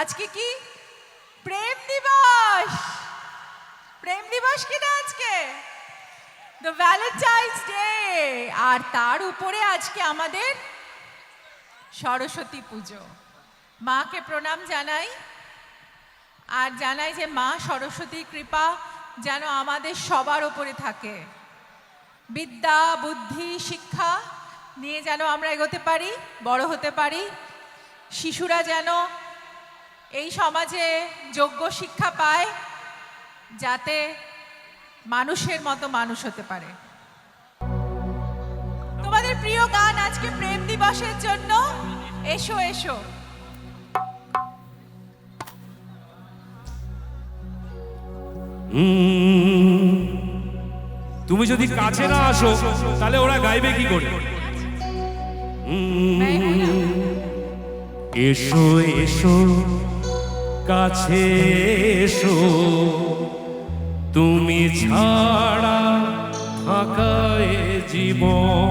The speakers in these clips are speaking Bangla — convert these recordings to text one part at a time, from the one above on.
আজকে কি প্রেম দিবস। প্রেম দিবস কিনা আজকে দ্য ভ্যালেন্টাইন্স ডে। আর তার উপরে আজকে আমাদের সরস্বতী পুজো। মাকে প্রণাম জানাই আর জানাই যে মা সরস্বতীর কৃপা যেন আমাদের সবার উপরে থাকে। বিদ্যা বুদ্ধি শিক্ষা নিয়ে যেন আমরা এগোতে পারি, বড় হতে পারি। শিশুরা যেন এই সমাজে যোগ্য শিক্ষা পায়, যাতে মানুষের মতো মানুষ হতে পারে। তোমাদের প্রিয় গান আজকে প্রেম দিবসের জন্য এসো এসো। তুমি যদি কাছে না আসো তাহলে ওরা গাইবে কি করে? এসো এসো কাছে এসো, তুমি ছাড়া থাকায় জীবন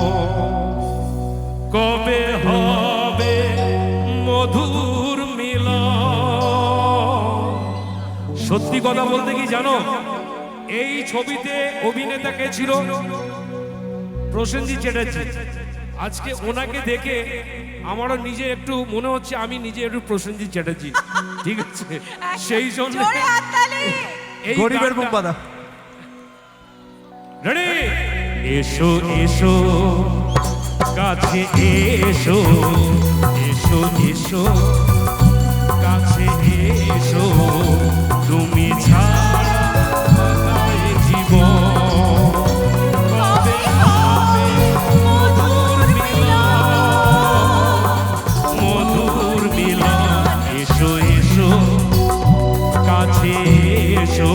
কবে হবে মধুর মিলন। সত্যি কথা বলতে কি জানো, এই ছবিতে অভিনেতা কে ছিল? প্রসেনজিৎ চ্যাটার্জি। আজকে ওনাকে দেখে আমারও নিজে একটু মনে হচ্ছে আমি নিজে একটু প্রসেনজিৎ চ্যাটার্জি, ঠিক আছে? সেই জন্য গরিবের বুক বাঁধা। রেডি? এসো এসো কাছে এসো, এসো এসো কাছে এসো, তুমি ছাড়া থাকায় জীবন কবে হবে মধুর মিলন, মধুর মিলন। এসো এসো কাছে এসো,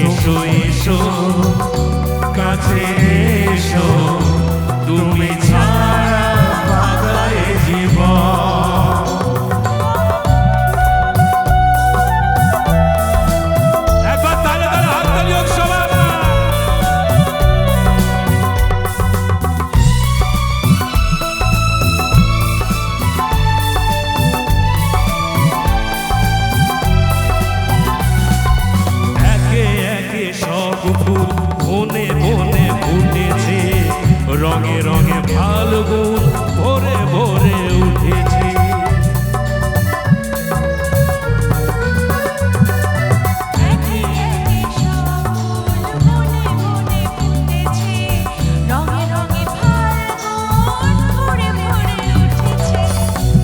এসো এসো কাছে এসো, তুমি ছাড়া থাকায় জীবন। একবার তালে তালে হাততালি হোক সবার। একে একে সব ফুল বনে বনে ফুটেছে, রঙে রঙে ফাল্গুন ভরে ভরে উঠেছে।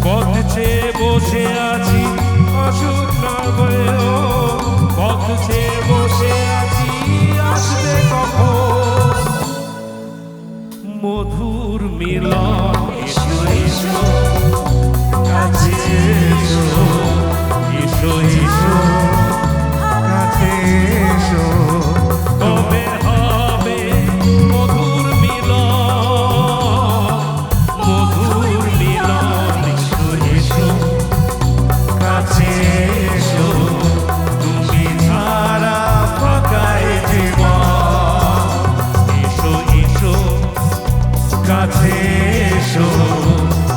পথ চেয়ে বসে আছি আসুক না গো, পথ চেয়ে বসে আছি আসবে কখন মধুর মিলন। এসো এসো কাছে এসো, এসো এসো কাছে এসো, কবে হবে মধুর মিলন, মধুর মিলন। এসো এসো কাছে এসো, তুমি ছাড়া ফাঁকায় জীবন। এসো এসো কাছে এসো,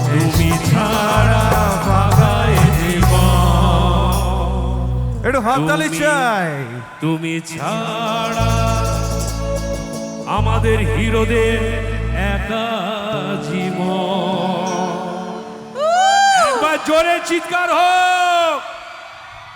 তুমি ছাড়া ফাঁকায় জীবন। একটু হাততালি চাই। তুমি ছাড়া আমাদের হিরোদের একা জীবন। একবার জোরে চিৎকার হয়।